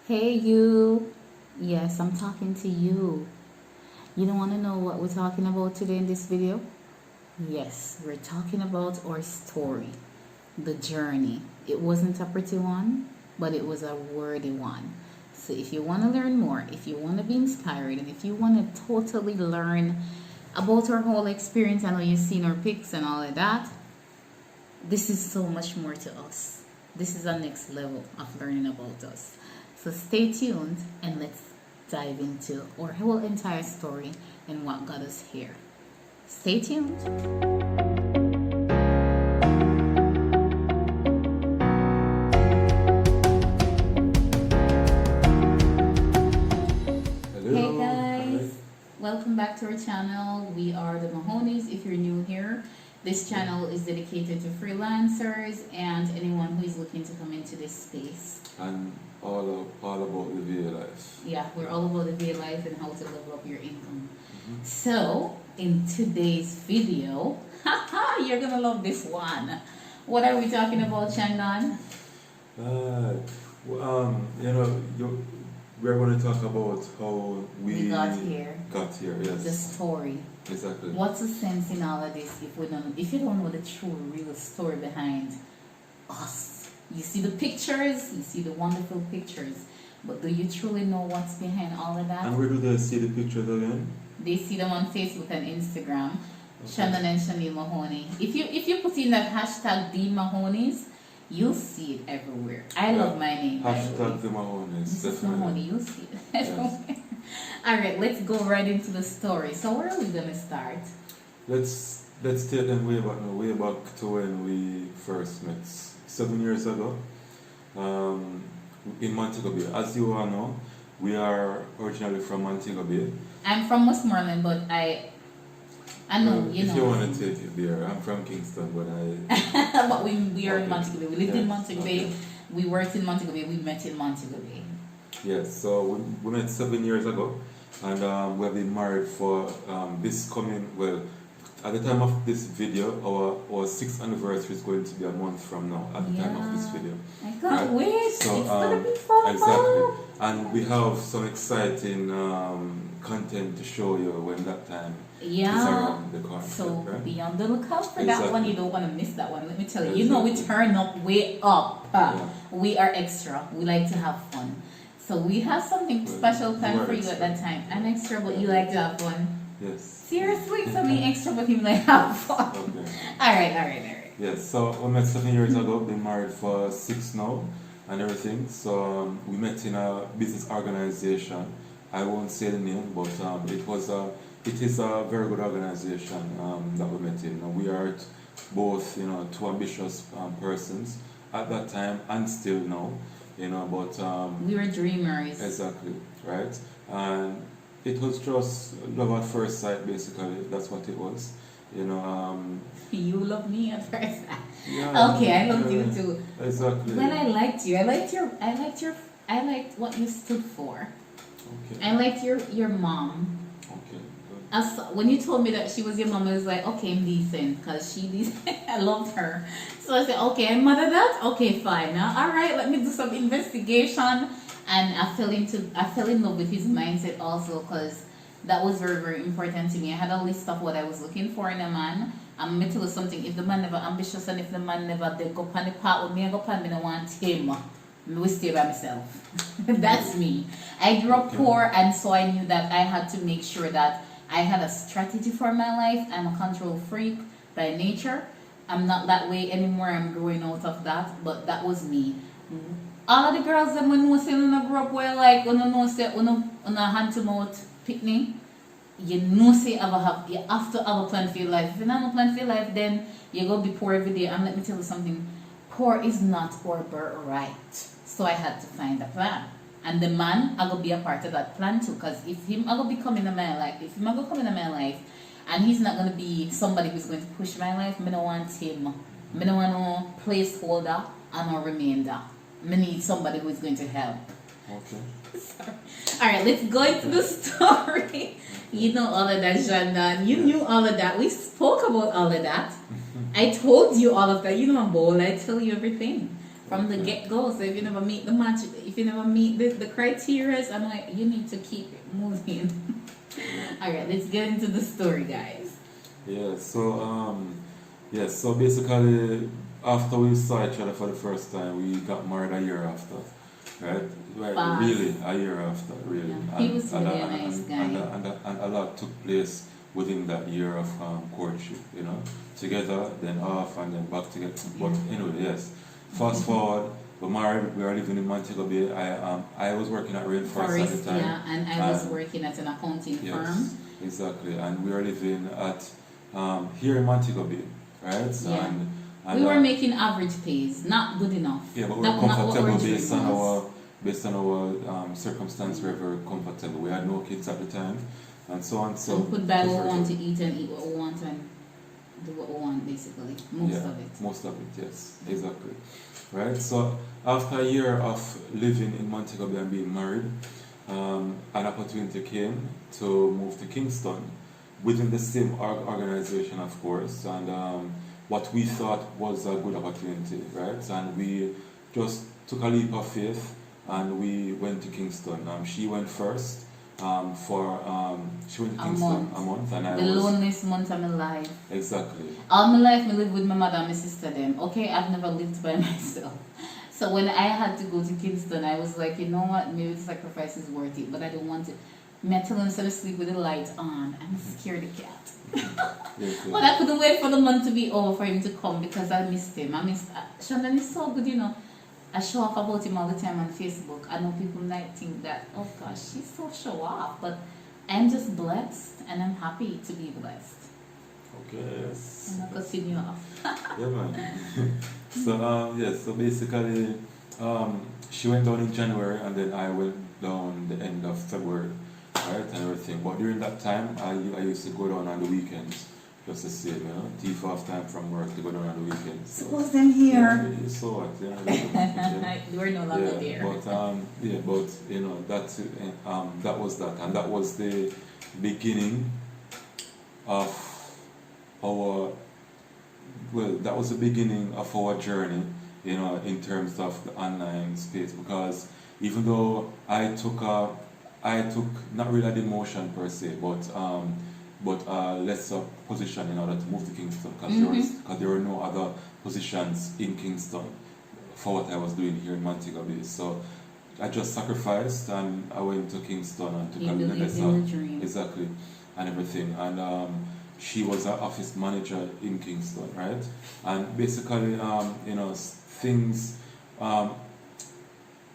Hey, you. Yes, I'm talking to you. You don't want to know what we're talking about today in this video? Yes, we're talking about our story, the journey. It wasn't a pretty one, but it was a worthy one. So if you want to learn more, if you want to be inspired, and if you want to totally learn about our whole experience, I know you've seen our pics and all of that, this is so much more to us. This is our next level of learning about us. So stay tuned and let's dive into our whole entire story and what got us here. Stay tuned. Hey Hello. guys, welcome back to our channel. We are the Mahonies. If you're new here, this channel is dedicated to freelancers and anyone who is looking to come into this space. And all about the VA life. Yeah, we're all about the VA life and how to level up your income. So, in today's video, you're gonna love this one. What are we talking about, Shannon? We're going to talk about how we got here. Got here, yes. The story. Exactly. What's the sense in all of this if you don't know the true, real story behind us? You see the pictures, you see the wonderful pictures, but do you truly know what's behind all of that? And where do they see the pictures again? They see them on Facebook and Instagram. Okay. Shannon and Shani Mahoney. If you put in that hashtag the Mahonies, you'll see it everywhere. I love my name. Hashtag the Mahonies. Mrs. Mahoney, you'll see it everywhere. Alright, let's go right into the story. So where are we gonna start? Let's take them way back to when we first met 7 years ago. In Montego Bay. As you all know, we are originally from Montego Bay. I'm from Westmoreland, but I know, If you want to take it there, I'm from Kingston, but but we are in Montego Bay. We lived in Montego Bay. Okay. We worked in Montego Bay. We met in Montego Bay. Yes, so we met 7 years ago, and we have been married for at the time of this video, our 6th anniversary is going to be a month from now, at the time of this video. I can't wait. So, it's gonna be fun. exactly. And we have some exciting content to show you when that time is around the corner. So right? be on the lookout for that Exactly. one. You don't want to miss that one. Let me tell you. Exactly. You know we turn up way up. Yeah. We are extra. We like to have fun. So we have something special planned for you at that time. I'm extra, but you like to have fun. Yes. Seriously, so me extra, but him like have fun. Okay. All right. Yes, so we met 7 years ago, been married for 6 now and everything. So we met in a business organization. I won't say the name, but it is a very good organization that we met in. We are both, two ambitious persons at that time and still now, but We were dreamers. exactly, right? And it was just love at first sight, basically. That's what it was. You love me at first. Yeah, Okay, I loved you too. Exactly. When I liked you, I liked what you stood for. Okay. I liked your mom. Okay. Good. When you told me that she was your mom, I was like, okay, I'm decent, because she decent. I loved her. So I said, okay, I'm mother that? Okay, fine. All right, let me do some investigation. And I fell in love with his mindset also, because that was very, very important to me. I had a list of what I was looking for in a man. I'm going to tell you something. If the man never ambitious and if the man never they go on the part with me, I go on me, I want him. I will stay by myself. That's me. I grew up poor, and so I knew that I had to make sure that I had a strategy for my life. I'm a control freak by nature. I'm not that way anymore. I'm growing out of that, but that was me. All of the girls that when you say when I grew up well, like when you know say when a hand to mouth picnic, you know say you have to have a plan for your life. If you don't have a plan for your life, then you go be poor every day. And let me tell you something, poor is not our birthright. So I had to find a plan. And the man I go be a part of that plan too. Because if him I go be coming in my life, and he's not gonna be somebody who's going to push my life, I don't want him. I don't want no placeholder and no remainder. I need somebody who is going to help. Okay. Sorry. All right, let's go into the story. You know all of that, Shannon. You knew all of that. We spoke about all of that. I told you all of that. You know I'm bold. I tell you everything. from the Okay. get-go. So if you never meet the match, if you never meet the criteria, I'm like, you need to keep it moving. All right, let's get into the story, guys. Yeah, so basically, after we saw each other for the first time, we got married a year after, right? Well, Fast. really, a year after, really. Yeah. He was really a nice guy. And a lot took place within that year of courtship, you know, together, then off, and then back together. But anyway, yes. Fast forward, we're married. We are living in Montego Bay. I was working at Rainforest at the time. Yeah, and I was working at an accounting firm. Exactly, and we were living at here in Montego Bay, right? So, Yeah. and We were making average pays, not good enough. yeah, but we That- were not what comfortable our dream based on our circumstance. We were very comfortable. We had no kids at the time, and so on. So we could buy it was what we very want good. to eat and eat what we want and do what we want, basically. Most of it. Most of it, yes, exactly. Right. So after a year of living in Montego Bay and being married, an opportunity came to move to Kingston within the same organization, of course, and what we thought was a good opportunity, right? And we just took a leap of faith and we went to Kingston. She went first she went to Kingston a month, and the loneliest month of my life. Exactly. All my life, I lived with my mother and my sister. Them, okay, I've never lived by myself. So when I had to go to Kingston, I was like, you know what, maybe the sacrifice is worth it, but I don't want it. Me tell him to sleep with the light on. I'm scared of cat. Yes, But I couldn't wait for the month to be over for him to come because I missed him. Shandon is so good, you know. I show off about him all the time on Facebook. I know people might think that, oh gosh, she's so show off, but I'm just blessed and I'm happy to be blessed. Okay, yes. I'm not cutting you off. Yeah, man. So basically, she went down in January and then I went down the end of February, right, and everything. But during that time, I used to go down on the weekends, just the same, you know, teeth off time from work to go down on the weekends. So, Suppose them here. yeah, so what, you know, We're no longer there. But you know that was that, and that was the beginning of our journey, you know, in terms of the online space. Because even though I took not really a demotion per se, but a lesser position in order to move to Kingston, because there were no other positions in Kingston for what I was doing here in Montego Bay. So I just sacrificed and I went to Kingston and took a little lesser, exactly, and everything. And she was an office manager in Kingston, right? And basically, you know, things.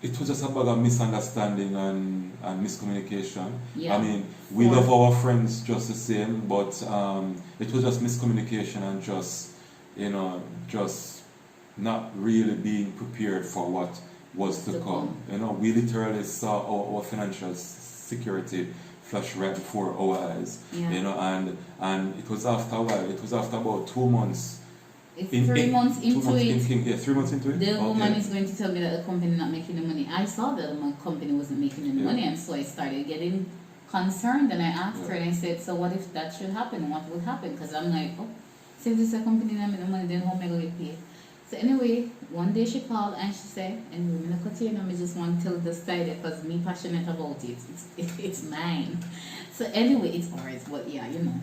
It was just a bag of misunderstanding and miscommunication. Yeah. I mean, we love our friends just the same, but it was just miscommunication and just, you know, just not really being prepared for what was to come. You know, we literally saw our financial security flash right before our eyes. Yeah. You know, and it was after a while. It was after about 2 months. 3 months into it. 3 months into it. The woman is going to tell me that the company not making the money. I saw that the company wasn't making any money, and so I started getting concerned. And I asked her, and I said, "So what if that should happen? What will happen?" Because I'm like, "Oh, since this is a company not making the money, then how am I going to get paid?" So anyway, one day she called and she said, "And we're not continue. I just want to tell the story because me passionate about it. It's mine." So anyway, it's ours. But yeah, you know,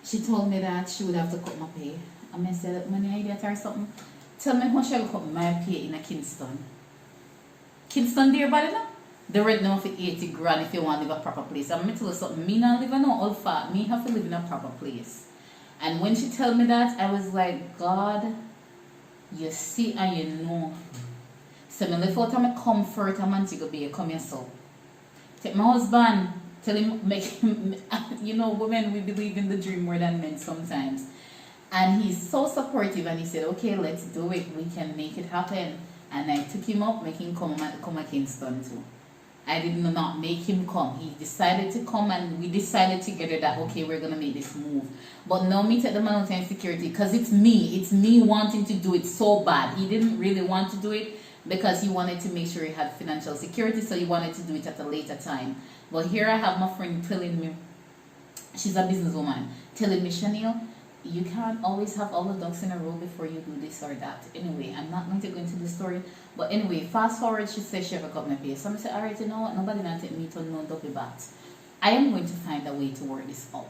she told me that she would have to cut my pay. I said, money idea or something. Tell me how shall I cut my pay in a Kingston. Kingston there, buddy, no? The rent now for 80 grand if you want to live a proper place. I'm going to tell you something. Me not live in no old fat. Me have to live in a proper place. And when she told me that, I was like, God, you see and you know. So I left out of my comfort and Montego Bay, come here so. Take my husband, tell him, make him, you know, women, we believe in the dream more than men sometimes. And he's so supportive and he said, okay, let's do it. We can make it happen. And I took him up, make him come to Kingston too. I did not make him come. He decided to come and we decided together that, okay, we're going to make this move. But now me take the man out in security because it's me. It's me wanting to do it so bad. He didn't really want to do it because he wanted to make sure he had financial security. So he wanted to do it at a later time. But here I have my friend telling me, she's a businesswoman, telling me, Chanel, you can't always have all the ducks in a row before you do this or that. Anyway, I'm not going to go into the story. But anyway, fast forward, she says she have a cut my pay. So I said, alright, you know what? Nobody not take me to no ducky bat. I am going to find a way to work this out.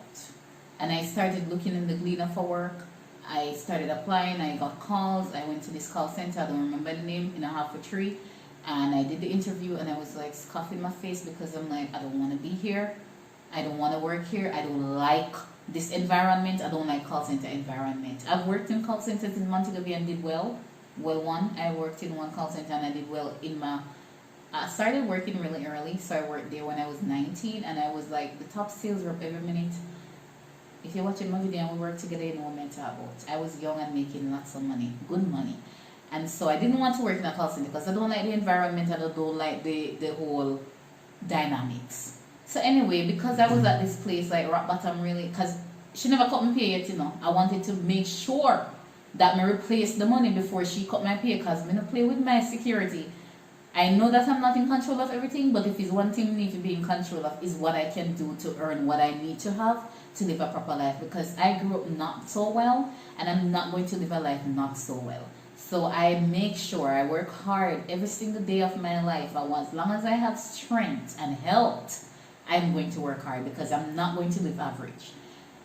And I started looking in the Gleaner for work. I started applying. I got calls. I went to this call center. I don't remember the name. In a half for 3. And I did the interview, and I was like scoffing my face because I'm like, I don't want to be here. I don't want to work here. I don't like this environment. I don't like call center environment. I've worked in call centers in Montego Bay and did well. I worked in one call center and I did well in my. I started working really early, so I worked there when I was 19, and I was like the top sales rep every minute. If you're watching my video and we work together, you know what I'm talking about. I was young and making lots of money, good money. And so I didn't want to work in a call center because I don't like the environment and I don't like the whole dynamics. So anyway, because I was at this place like rock bottom really, because she never cut my pay yet, you know. I wanted to make sure that I replace the money before she cut my pay, because I'm going to play with my security. I know that I'm not in control of everything, but if it's one thing I need to be in control of is what I can do to earn what I need to have to live a proper life, because I grew up not so well and I'm not going to live a life not so well. So I make sure I work hard every single day of my life. As long as I have strength and health, I'm going to work hard because I'm not going to live average.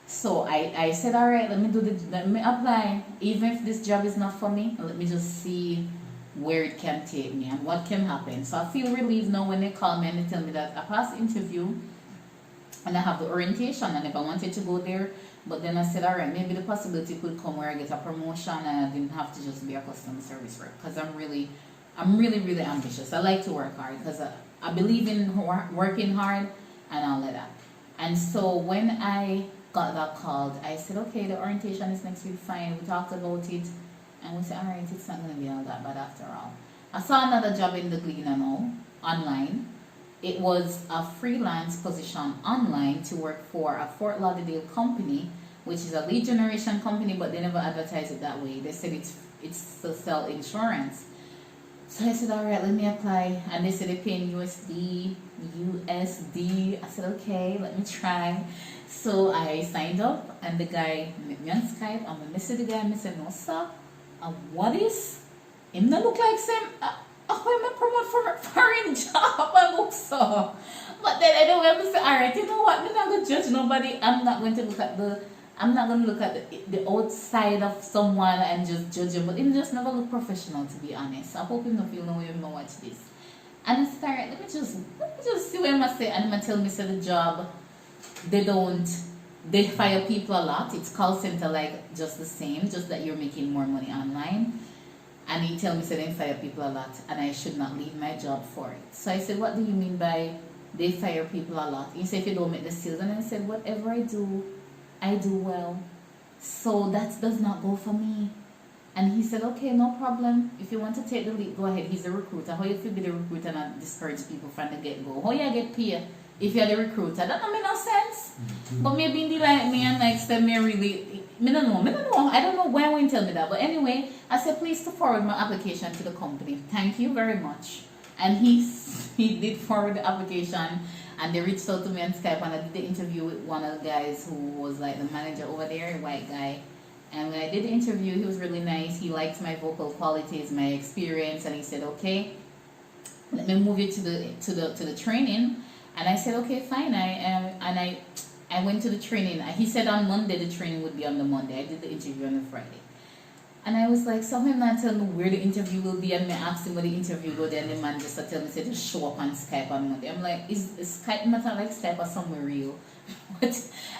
So I said, all right, let me apply. Even if this job is not for me, let me just see where it can take me and what can happen. So I feel relieved now when they call me and they tell me that I passed the interview and I have the orientation, and if I wanted to go there, but then I said, all right, maybe the possibility could come where I get a promotion and I didn't have to just be a customer service rep, because I'm really ambitious. I like to work hard because I believe in working hard and all of that. And so when I got that called, I said, okay, the orientation is next week, fine. We talked about it and we said, all right, it's not going to be all that bad after all. I saw another job in the Gleaner now, online. It was a freelance position online to work for a Fort Lauderdale company, which is a lead generation company, but they never advertise it that way. They said it's to sell insurance. So I said, all right, let me apply. And they said they're paying USD. I said, okay, let me try. So I signed up, and the guy met me on Skype. I'm going to message the guy, and I said, no, sir. What is? Him not look like same. I'm a promote for foreign job. I look so. But then I don't ever say, all right, you know what? I'm not going to judge nobody. I'm not going to look at the outside of someone and just judge him. But him just never look professional, to be honest. I hope him don't feel no way when I watch this. And I said, all right, let me just see what I'm going to say. And I'm going to tell me, so the job, they fire people a lot. It's call center like just the same, just that you're making more money online. And he tell me, so they fire people a lot and I should not leave my job for it. So I said, what do you mean by they fire people a lot? He said, if you don't make the sales. And I said, whatever I do well. So that does not go for me. And he said, okay, no problem. If you want to take the lead, go ahead. He's a recruiter. How you feel be the recruiter and not discourage people from the get-go? How you get paid if you're the recruiter? That don't make no sense. But maybe they like me and like said me really, I don't know. I don't know why he won't tell me that. But anyway, I said, please to forward my application to the company. Thank you very much. And he did forward the application, and they reached out to me on Skype, and I did the interview with one of the guys who was like the manager over there, a white guy. And when I did the interview, he was really nice. He liked my vocal qualities, my experience, and he said, okay, let me move you to the training. And I said, okay, fine. I went to the training. He said on Monday the training would be on the Monday. I did the interview on the Friday. And I was like, so him not tell me where the interview will be, and me asked him where the interview go there, and the man just tell me, say, just show up on Skype on Monday. I'm like, is Skype not like Skype or somewhere real? But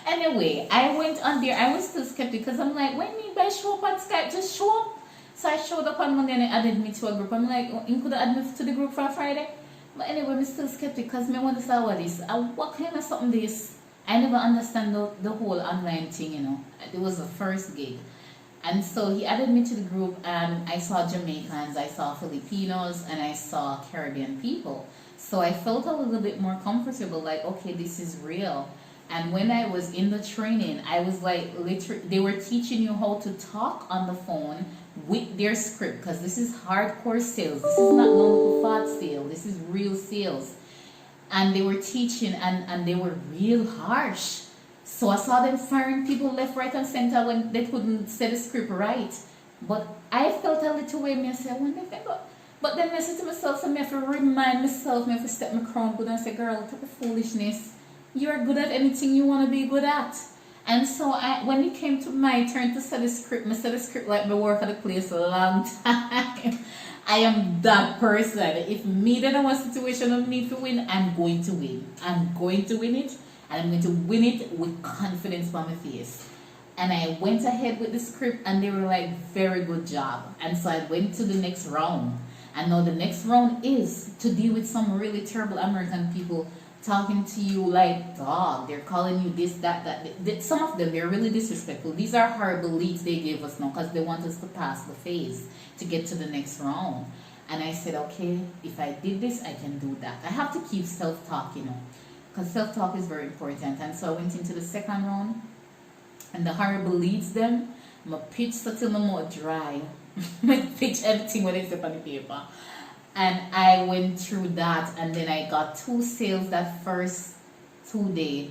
anyway, I went on there. I was still skeptical because I'm like, what do you mean by show up on Skype? Just show up. So I showed up on Monday and he added me to a group. I'm like, oh, you could add me to the group for Friday? But anyway, I'm still skeptical because I want to say what this. What kind of something this? I never understand the whole online thing, you know. It was the first gig. And so he added me to the group, and I saw Jamaicans, I saw Filipinos, and I saw Caribbean people. So I felt a little bit more comfortable, like, okay, this is real. And when I was in the training, I was like, literally, they were teaching you how to talk on the phone with their script, because this is hardcore sales. This is not no little fat sale. This is real sales. And they were teaching, and they were real harsh. So I saw them firing people left, right, and center when they couldn't say the script right. But I felt a little way, me say, when they think, but then I said to myself, so I have to remind myself, I have to step my crown good and say, girl, type of foolishness. You're good at anything you want to be good at. And so when it came to my turn to set the script, I set the script like me work at the place a long time. I am that person. If me then a situation of me to win, I'm going to win. I'm going to win it, and I'm going to win it with confidence on my face. And I went ahead with the script, and they were like, very good job. And so I went to the next round. And now the next round is to deal with some really terrible American people talking to you like dog. They're calling you this, that. Some of them, they're really disrespectful. These are horrible leads they gave us now because they want us to pass the phase to get to the next round. And I said, okay, if I did this, I can do that. I have to keep self-talk, because self-talk is very important. And so I went into the second round, and the horrible leads them. I'm going to pitch till I'm more dry. I pitch everything when it's up on the paper. And I went through that, and then I got 2 sales that first 2 days.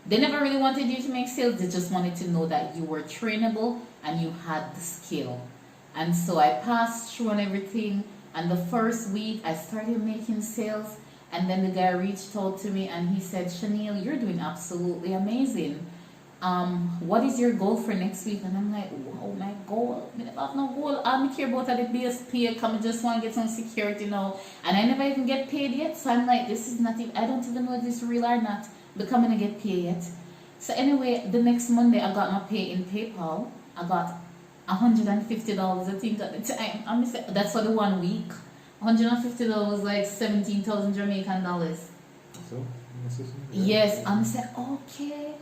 They never really wanted you to make sales. They just wanted to know that you were trainable and you had the skill. And so I passed through and everything. And the first week I started making sales. And then the guy reached out to me and he said, Chanel, you're doing absolutely amazing. What is your goal for next week? And I'm like, wow, my goal? I have no goal. All I care about are the base pay. I just want to get some security now. And I never even get paid yet. So I'm like, this is not even, I don't even know if this is real or not. But I'm going to get paid yet. So anyway, the next Monday I got my pay in PayPal. I got $150 I think at the time. That's for the 1 week. $150 was like 17,000 Jamaican dollars. So, yes, and I said, okay,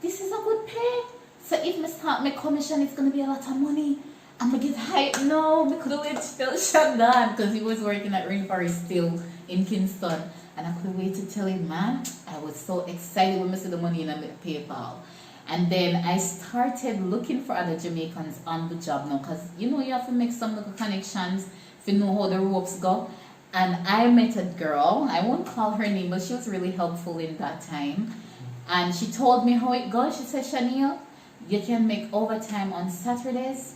this is a good pay. So if I start my commission, it's going to be a lot of money. I'm going to get hype. No, I could have waited till shut down because he was working at Rainforest still in Kingston. And I could wait to tell him, man, I was so excited when I saw the money in my PayPal. And then I started looking for other Jamaicans on the job now because, you have to make some little connections if you know how the ropes go. And I met a girl, I won't call her name, but she was really helpful in that time. And she told me how it goes. She said, Chanel, you can make overtime on Saturdays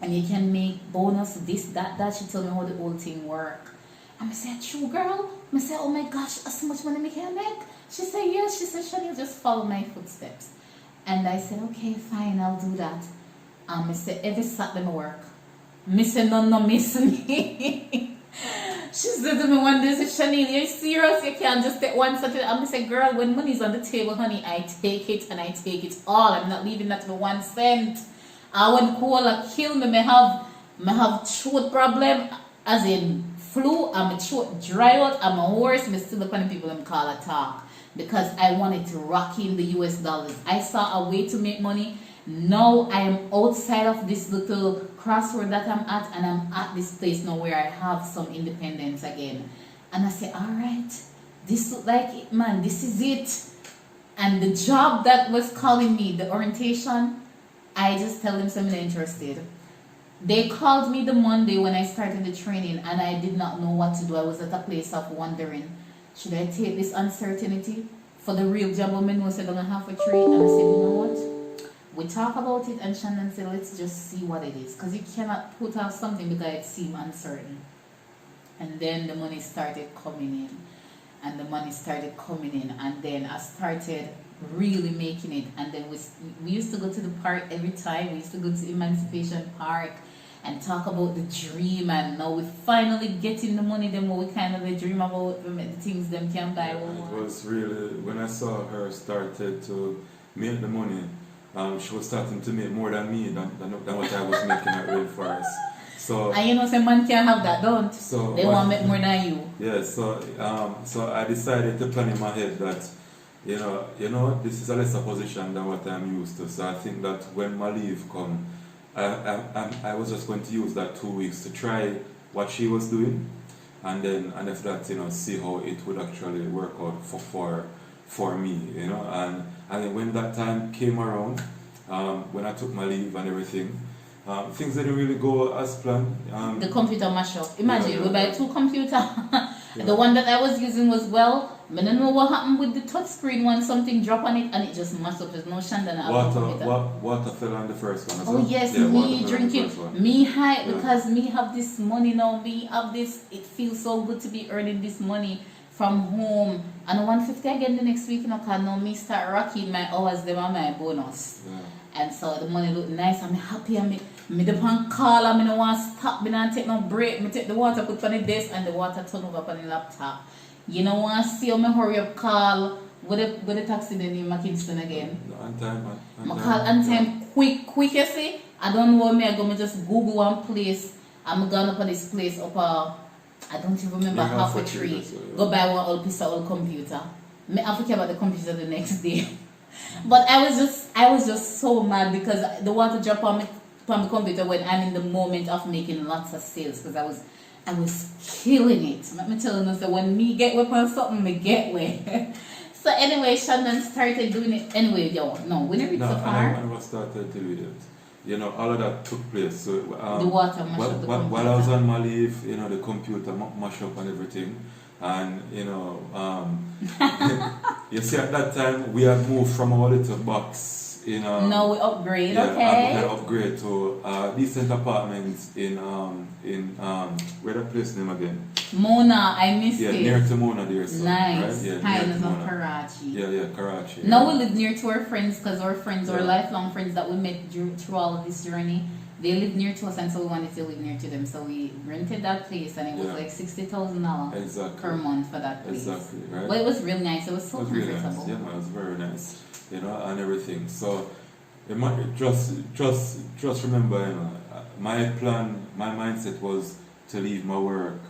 and you can make bonus, this, that. She told me how the whole thing worked. And I said, true girl? I said, oh my gosh, so much money I can make? She said, yes. She said, Chanel, just follow my footsteps. And I said, okay, fine, I'll do that. I said, every Saturday I work. I said, no, miss me. She said to me one day, Chanel, you're serious? You can't just take one Saturday. I said, girl, when money's on the table, honey, I take it and I take it all. I'm not leaving that for 1 cent. When cola kill me, I have throat problem, as in flu, I'm a throat dry out, I'm a horse, I still the people them call a talk. Because I wanted to rock in the US dollars. I saw a way to make money. Now I am outside of this little crossroad that I'm at, and I'm at this place now where I have some independence again. And I say, all right, this look like it, man, this is it. And the job that was calling me, the orientation, I just tell them something interested. They called me the Monday when I started the training, and I did not know what to do. I was at a place of wondering, should I take this uncertainty for the real job? Women who said I'm going to have a trade. And I said, you know what? We talk about it, and Shannon said, let's just see what it is. Because you cannot put off something because it seems uncertain. And then the money started coming in. And the money started coming in. And then I started really making it. And then we used to go to the park every time. We used to go to Emancipation Park and talk about the dream. And now we finally getting the money them what we kind of dream about, the things them can buy. It was really, when I saw her started to make the money, she was starting to make more than me, than what I was making at Rainforest. So, and some man can't have that, don't? So they want to make more than you. Yeah, so I decided to plan in my head that, you know, this is a lesser position than what I'm used to. So I think that when my leave come, I was just going to use that 2 weeks to try what she was doing, and then after that, see how it would actually work out for me, and then when that time came around, when I took my leave and everything, things didn't really go as planned. The computer mash up. Imagine, we buy 2 computers. The one that I was using was I don't know what happened with the touch screen when something dropped on it and it just mashed up. There's no Shandon at all. Water fell on the first one as Oh well? yes, Yeah, me drinking, me high Yeah. because me have this money now. Me have this. It feels so good to be earning this money from home. And 150 again the next week, you know, cause now me start rocking my hours them on my bonus. Yeah. And so the money look nice. I'm happy. Me the pan call. I don't want to stop. Me not take no break. Me take the water put on the desk and the water turn over on the laptop. You know want to see how me hurry up call with the taxi then in Kingston again. On time, man. I call on time quick you see. I don't know where me I go. Me just Google one place. I'm gone up on this place up I don't even remember half a tree. Go buy one old piece of old computer. Me I forget about the computer the next day. But I was just so mad because the water drop on the computer when I'm in the moment of making lots of sales because I was killing it. Let me tell you, so when me get whip on something, me get way. So anyway, Shandon started doing it anyway. We never reached so far. I never started to do it. You know, all of that took place. So the water mashed up the computer. While I was on my leave, you know, the computer mashed up and everything. And, you know, you see at that time, we had moved from our little box, you know. No, we upgrade, yeah, okay. I upgrade to decent apartments in where that place name again? Mona, I missed it. Yeah, near to Mona there. So, nice. Right? Yeah, Kindness of Karachi. Yeah, Karachi. Now yeah. we live near to our friends because our friends, our lifelong friends that we met through all of this journey, they live near to us and so we wanted to live near to them. So we rented that place and it was like $60,000 exactly. per month for that place. Exactly, right? But it was real nice. It was so comfortable. Really nice. Yeah, man, it was very nice. You know, and everything. So just remember, you know, my mindset was to leave my work,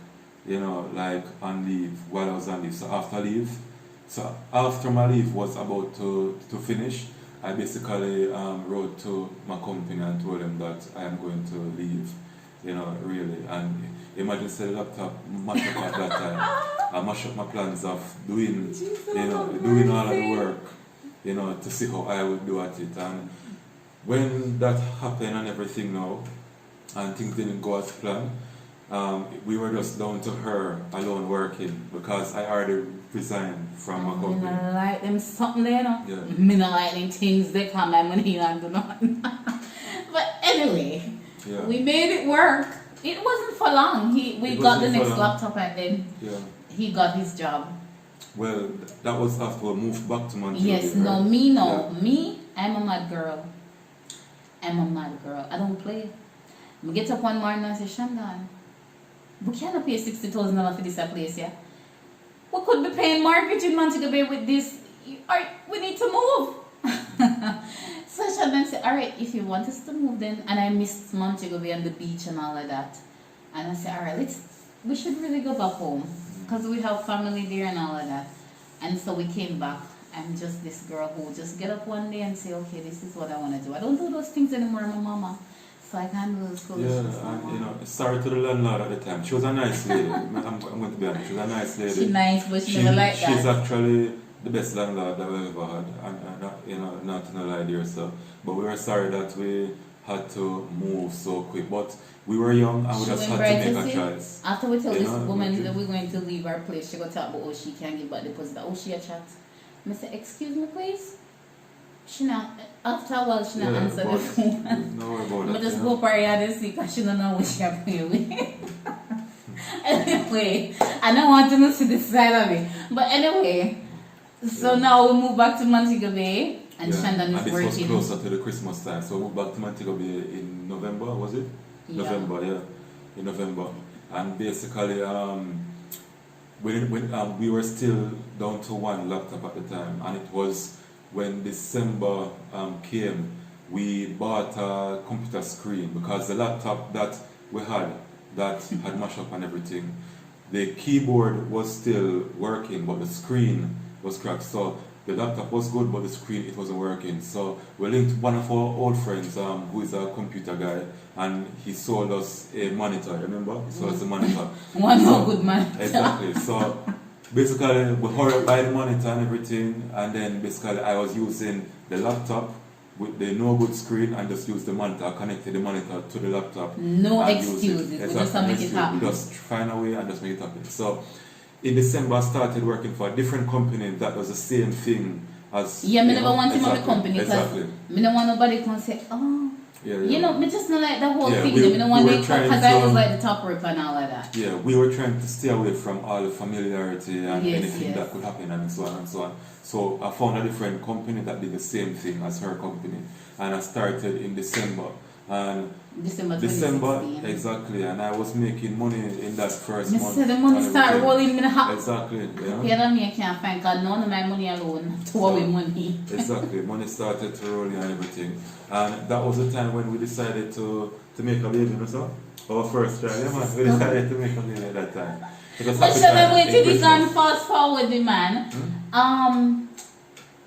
you know, like on leave while I was on leave. So after my leave was about to finish, I basically wrote to my company and told them that I am going to leave, you know, really. And imagine say the laptop mash up at that time. I mash up my plans of doing all of the work, you know, to see how I would do at it. And when that happened and everything now, and things didn't go as planned, we were just down to her alone working because I already resigned from my company. I like them something there, no? Yeah. Me not like them things they come my money and do nothing. But anyway, we made it work. It wasn't for long. We got the next laptop and then he got his job. Well, that was after we moved back to Montreal. Yes, right? no, me no. Yeah. Me, I'm a mad girl. I don't play. I get up one morning and say, Shandon, we cannot pay $60,000 for this place, yeah? We could be paying mortgage in Montego Bay with this. We need to move. So Shandon said, all right, if you want us to move then, and I missed Montego Bay and the beach and all of that. And I said, all right, we should really go back home because we have family there and all of that. And so we came back. I'm just this girl who just get up one day and say, okay, this is what I want to do. I don't do those things anymore, my mama. So I can't do those foolishness. Yeah, and you know, sorry to the landlord at the time. She was a nice lady. I'm going to be honest. She was a nice lady. She's nice, but she never liked that. She's actually the best landlord that we've ever had. And you know, not to lie there, so. But we were sorry that we had to move so quick. But we were young and we just had to make a choice. After we tell this woman that we're going to leave our place, she got talk about how she can't give back the deposit. Oh, she a chat. I said, excuse me, please. She not, after a while, she not answer the phone. No worry about that. I just go up her yard and see because she don't know what she can pay with. Anyway, I don't want to see this side of it. But anyway, so now we move back to Montego Bay and Shandon is working. This was closer to the Christmas time. So we moved back to Montego Bay in November, was it? Yeah. November, yeah. In November. And basically, we were still down to one laptop at the time, and it was when December came, we bought a computer screen because the laptop that we had mashed up and everything, the keyboard was still working, but the screen was cracked. So the laptop was good, but the screen, it wasn't working. So we linked one of our old friends who is a computer guy, and he sold us a monitor, remember? He sold us a monitor. Good monitor. Exactly. So basically, we hurried up by the monitor and everything, and then basically I was using the laptop with the no good screen and just use the monitor. I connected the monitor to the laptop. No excuses. We just make it happen. We just find a way and just make it happen. So in December I started working for a different company that does the same thing as. Yeah, me you never know, want him on the exactly, company because exactly. me don't want nobody can say, oh, Yeah, you know, me just don't like the whole Yeah, thing. we Me don't want were it trying because I to- was like the top rep and all of that. Yeah, we were trying to stay away from all the familiarity and Yes, anything yes. that could happen and so on and so on. So I found a different company that did the same thing as her company, and I started in December. And December 2016. exactly, and I was making money in that first Me month. say the money and start everything. rolling in the house. Exactly, yeah. Yeah, that me I can't find because none of my money alone to away money. Exactly, money started to roll in and everything. And that was the time when we decided to make a baby, you know, so? Our first child, yeah, man. We decided to make a baby at that time. It was But happy shall I time wait in till this Christmas. and fast forward the man?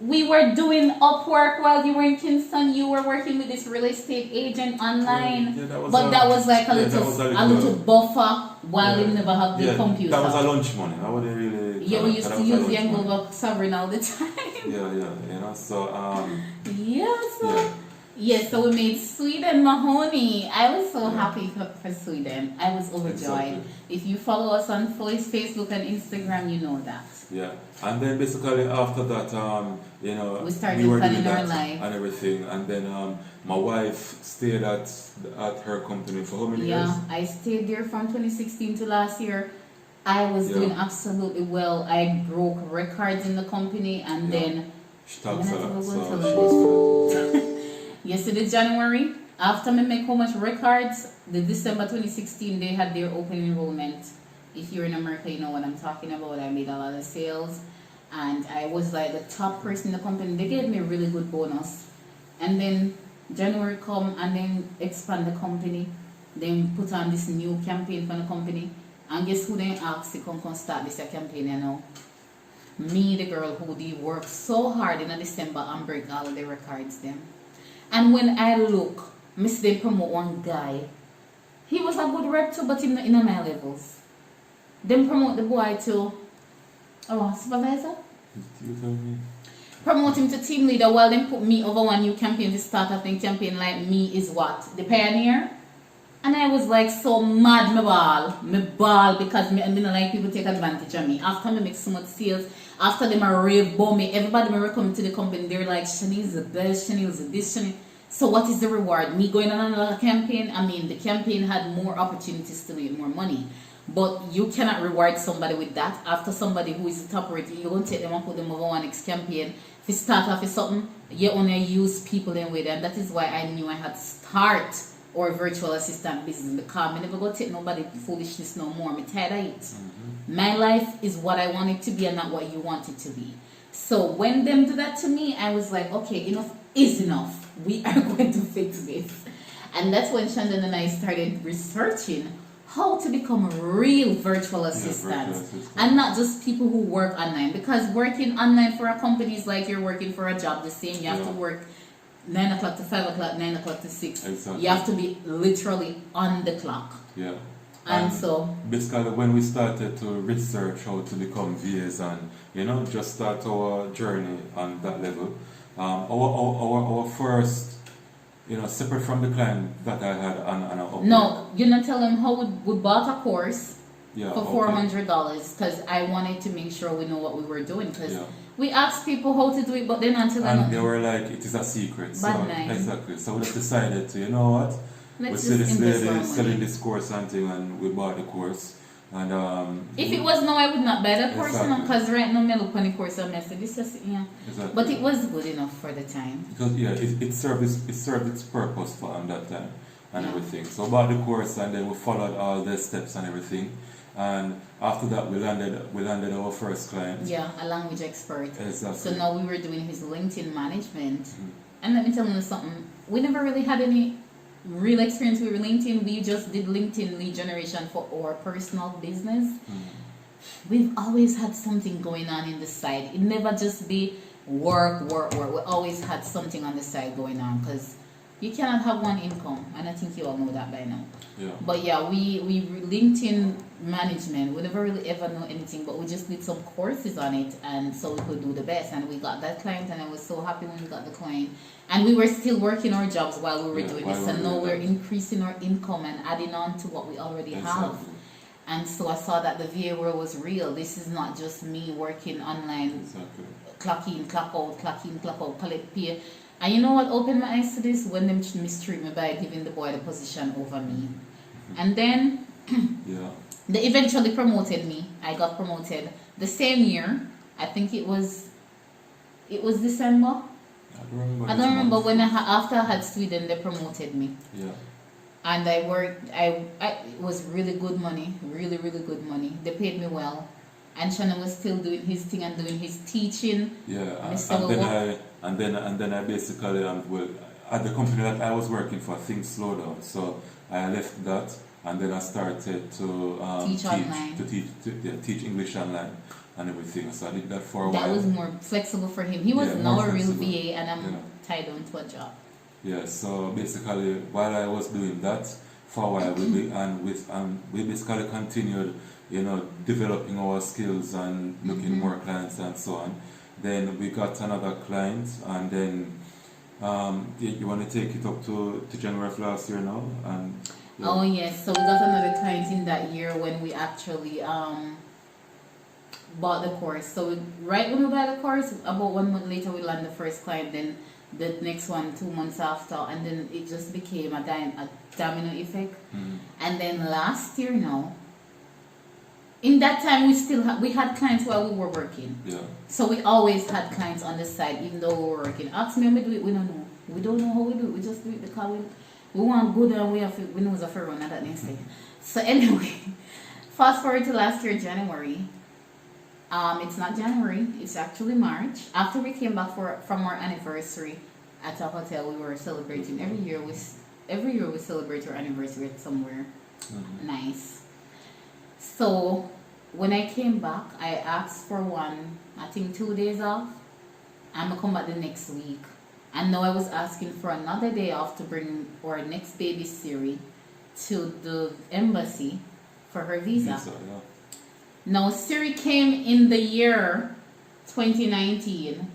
We were doing Upwork while you were in Kingston. You were working with this real estate agent online. Yeah, that was but that was like a yeah, that was little buffer while yeah. you never have the computer. That was a lunch money. I wouldn't really. Yeah, we used that to was a use lunch the money. envelope sovereign all the time. Yeah, you know, so Yeah, yes, so we made Sweden Mahoney. I was so happy for Sweden. I was overjoyed. Exactly. If you follow us on Facebook and Instagram, you know that. Yeah, and then basically after that, you know, We started were planning doing our that life. and everything, and then my wife stayed at her company for how many years? Yeah, I stayed there from 2016 to last year. I was Yeah. doing absolutely well. I broke records in the company, and Yeah. then She talks a lot, so yesterday January, after me make how much records, the December 2016 they had their open enrollment. If you're in America, you know what I'm talking about. I made a lot of sales, and I was like the top person in the company. They gave me a really good bonus, and then January come and then expand the company, then put on this new campaign for the company, and guess who then asked to come start this campaign, you know? Me, the girl who did work so hard in December and break all of the records them. And when I look, Miss they promote one guy. He was a good rep too, but in my levels. Then promote the boy to supervisor? You tell me. Promote him to team leader while they put me over one new campaign to start up in campaign like me is what? The pioneer? And I was like so mad, me ball because me don't like people take advantage of me. After me make so much sales, after them are rave bomb me, everybody me recommend to the company, they're like, Shani's the best, Shani's the this, Shani. So what is the reward? Me going on another campaign? I mean, the campaign had more opportunities to make more money. But you cannot reward somebody with that. After somebody who is the top rated, you're going to take them and put them over one next campaign. If you start off with something, you only use people in with them. That is why I knew I had to start or virtual assistant business because I never go take nobody foolishness no more. I'm tired of it. My life is what I want it to be and not what you want it to be. So when them do that to me, I was like, okay, enough is enough. We are going to fix this. And that's when Shandon and I started researching how to become real virtual assistants and not just people who work online, because working online for a company is like you're working for a job the same. You have to work 9 o'clock to 5 o'clock, 9 o'clock to 6. Exactly. You have to be literally on the clock. Yeah. And so basically when we started to research how to become VAs and just start our journey on that level, our first separate from the client that I had on our no, you not tell them how we bought a course for $400 because I wanted to make sure we know what we were doing because we asked people how to do it, but then until and they were like, it is a secret. So exactly. So we just decided to, you know what? We see this lady selling this course and thing, and we bought the course. And if it was no, I would not buy that course, because right now I look on the course and I said this is Exactly. But it was good enough for the time. Because it served its purpose for that time and everything. So bought the course and then we followed all the steps and everything. And after that, we landed our first client. Yeah, a language expert. Exactly. So now we were doing his LinkedIn management. And let me tell you something. We never really had any real experience with LinkedIn. We just did LinkedIn lead generation for our personal business. We've always had something going on in the side. It never just be work. We always had something on the side going on because you cannot have one income, and I think you all know that by now. Yeah. But yeah, we LinkedIn management, we never really ever know anything, but we just did some courses on it, and so we could do the best. And we got that client, and I was so happy when we got the client. And we were still working our jobs while we were doing this, and now we're increasing our income and adding on to what we already have. And so I saw that the VA world was real. This is not just me working online, Exactly. clock in, clock out, clock in, clock out, collect pay. And you know what opened my eyes to this? When them mistreat me by giving the boy the position over me. And then Yeah. they eventually promoted me. I got promoted the same year. I think it was December. I don't remember when after I had Sweden, they promoted me. Yeah. And I worked. It was really good money, really good money. They paid me well, and Shannon was still doing his thing and doing his teaching. Yeah. Mr. And then I basically well, at the company that I was working for, things slowed down. So I left that, and then I started to Teach online. teach English online and everything. So I did that for a while. That was more flexible for him. He was Yeah, now more a real flexible. VA, and I'm tied on to a job. Yeah, so basically, while I was doing that for a while, we basically continued, developing our skills and looking more clients and so on. Then we got another client, and then you want to take it up to January of last year now, and yeah. Oh yes, so we got another client in that year when we actually bought the course. So right when we buy the course, about 1 month later we land the first client. Then the next one 2 months after, and then it just became a domino effect. And then last year now, in that time we had clients while we were working. Yeah. So we always had clients on the side even though we were working. Ask me how we do it, we don't know. We don't know how we do it, we just do it because we want good and we know it's a fair run at that next day. So anyway, fast forward to last year, January. It's not January, it's actually March. After we came back from our anniversary at a hotel, we were celebrating. Every year we celebrate our anniversary at somewhere nice. So when I came back, I asked for I think 2 days off. I'm gonna come back the next week. And now I was asking for another day off to bring our next baby Siri to the embassy for her visa. Yeah. Now, Siri came in the year 2019.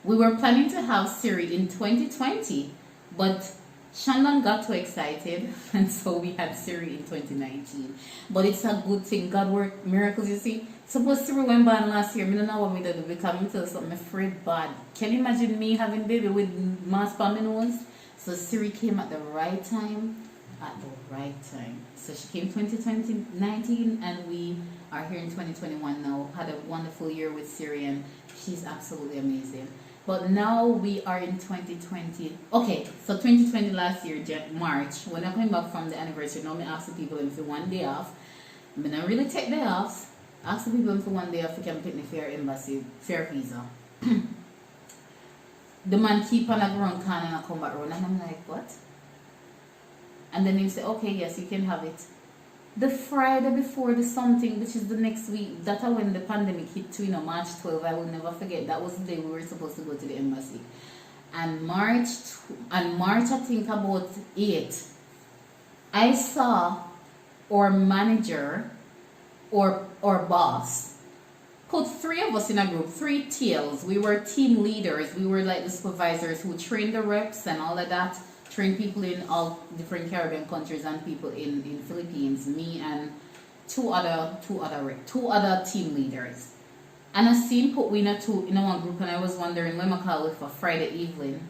We were planning to have Siri in 2020, but Shandon got too excited, and so we had Siri in 2019. But it's a good thing. God worked miracles, you see. Suppose Siri went bad last year. I don't know what me do because I'm tell something afraid bad. Can you imagine me having baby with mask on my nose? So Siri came at the right time. So she came 2019, and we are here in 2021 now. Had a wonderful year with Siri, and she's absolutely amazing. But now we are in 2020. Okay, so 2020 last year, March, when I came back from the anniversary, now I ask the people if they want 1 day off. I mean, I really take day off. Ask the people for 1 day off, you can pick me fair embassy, fair visa. The man keep on a ground can and I come back around, and I'm like, what? And then he say, okay, yes, you can have it. The Friday before the something, which is the next week, that's when the pandemic hit too, March 12, I will never forget. That was the day we were supposed to go to the embassy. And March, I think about 8, I saw our manager or boss put 3 of us in a group, 3 TLs. We were team leaders. We were like the supervisors who trained the reps and all of that. Train people in all different Caribbean countries and people in Philippines. Me and two other team leaders. And I seen put we in one group, and I was wondering when I call for Friday evening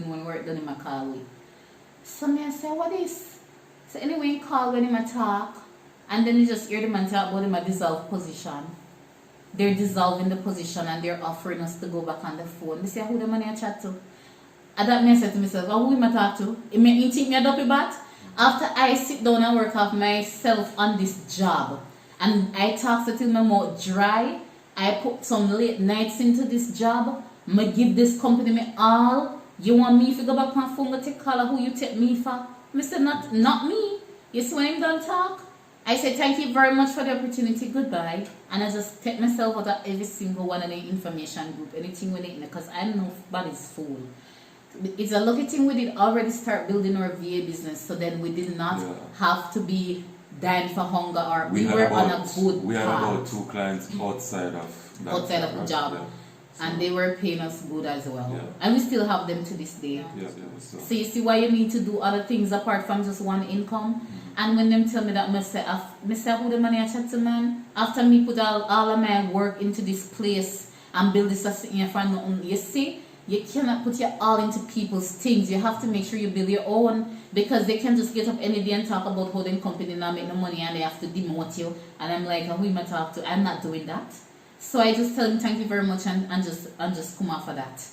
when work done in Macau. So me I say, what is? So anyway, call when him a talk, and then you just hear the man talk about him a dissolved position. They're dissolving the position and they're offering us to go back on the phone. They say, who the money I chat to? And that means I said to myself, who am I talk to? You think me a dopey bat? After I sit down and work off myself on this job, and I talk till my mouth dry, I put some late nights into this job, I give this company me all. You want me to go back on phone and take call of who you take me for? I said, not me. You see when I'm done talk? I said, thank you very much for the opportunity, goodbye. And I just take myself out of every single one of the information group, anything with it, because I know nobody's fool. It's a lucky thing we did already start building our VA business, so then we did not have to be dying for hunger, or we were on a good path. We had about 2 clients outside of the job. Yeah. And they were paying us good as well. Yeah. And we still have them to this day. Yeah. So you see why you need to do other things apart from just one income. And when them tell me that, I say, who the money I chat to, man? After me put all of my work into this place and build this in front of nothing. You see, you cannot put your all into people's things. You have to make sure you build your own, because they can just get up any day and talk about how them company not make no money and they have to demote you. And I'm like, who am I talk to? I'm not doing that. So I just tell him thank you very much and just come off of that.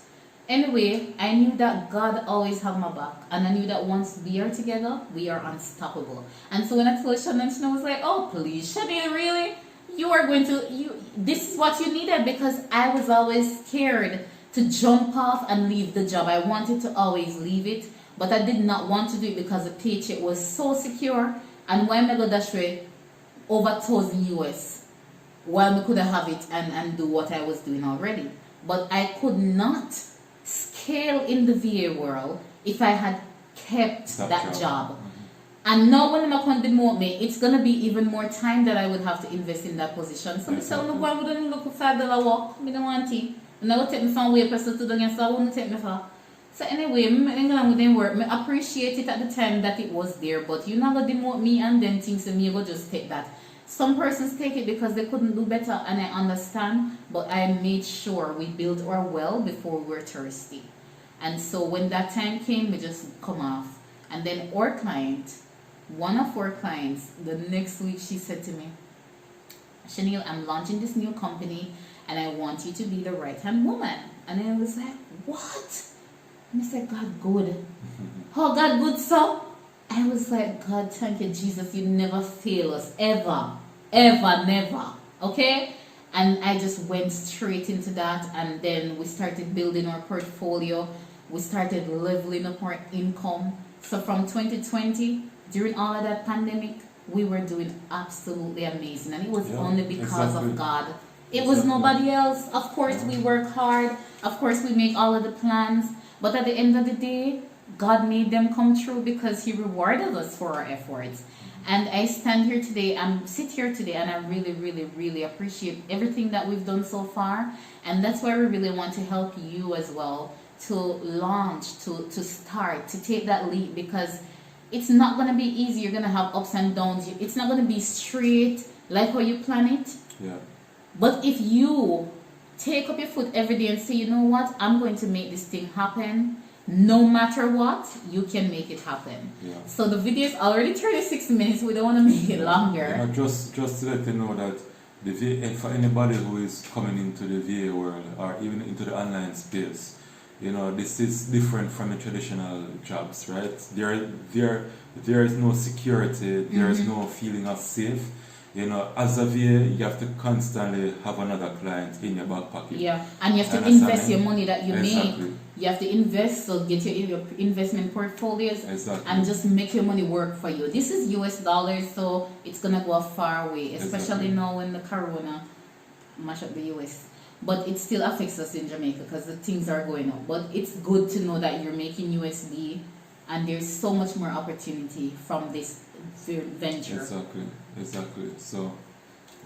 Anyway, I knew that God always have my back, and I knew that once we are together, we are unstoppable. And so when I told Shannon, she was like, oh please, Shannon, really? You are going to, this is what you needed, because I was always scared to jump off and leave the job. I wanted to always leave it, but I did not want to do it because the paycheck was so secure. And when I go that way, over 1,000 US, while we could have it and do what I was doing already. But I could not scale in the VA world if I had kept that job. And now when I'm going to demote me, it's going to be even more time that I would have to invest in that position. So I said, no, why wouldn't look for $5 walk? I don't want it. And I will take me from way person to the against, so I wouldn't take me for. So anyway, I'm going to work. I appreciate it at the time that it was there, but you're not going to demote me and then things to me, you go just take that. Some persons take it because they couldn't do better, and I understand, but I made sure we built our well before we were thirsty. And so when that time came, we just come off. And then our client, one of our clients, the next week she said to me, Chanel, I'm launching this new company and I want you to be the right-hand woman. And I was like, what? And I said, God good. Oh, God good, so? I was like, God, thank you, Jesus, you never fail us, ever, never, okay? And I just went straight into that, and then we started building our portfolio. We started leveling up our income. So from 2020, during all of that pandemic, we were doing absolutely amazing, and it was only because of God. It was nobody else. Of course, we work hard. Of course, we make all of the plans. But at the end of the day, God made them come true because He rewarded us for our efforts. And I stand here today, sit here today, and I really, really, really appreciate everything that we've done so far. And that's why we really want to help you as well to launch, to start, to take that leap, because it's not going to be easy. You're going to have ups and downs. It's not going to be straight like how you plan it. Yeah. But if you take up your foot every day and say, you know what, I'm going to make this thing happen, no matter what, you can make it happen. Yeah. So the video is already 36 minutes. We don't want to make it longer. Yeah, just to let you know that the VA, for anybody who is coming into the VA world or even into the online space, you know, this is different from the traditional jobs, right? There is no security, there is no feeling of safe. You know, as a VA, you have to constantly have another client in your back pocket. Yeah, and you have to invest your money that you make. You have to invest, so get your investment portfolios and just make your money work for you. This is US dollars, so it's going to go a far way, especially now when the corona mash up the US. But it still affects us in Jamaica because the things are going up. But it's good to know that you're making USD, and there's so much more opportunity from this venture. Exactly. So,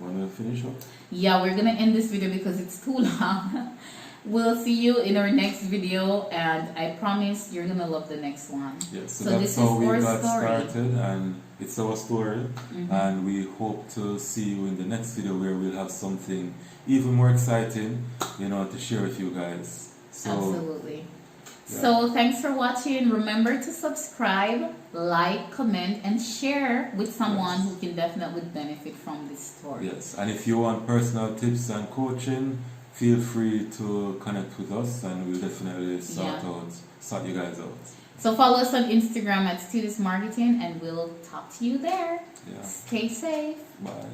want to finish up? Yeah, we're going to end this video because it's too long. We'll see you in our next video, and I promise you're going to love the next one. Yeah, so that's how we got started, and it's our story. And we hope to see you in the next video where we'll have something even more exciting, you know, to share with you guys. So, absolutely. Yeah. So thanks for watching. Remember to subscribe, like, comment, and share with someone who can definitely benefit from this story. Yes, and if you want personal tips and coaching, feel free to connect with us, and we'll definitely sort you guys out. So follow us on Instagram at studiousmarketing, and we'll talk to you there. Yeah. Stay safe. Bye.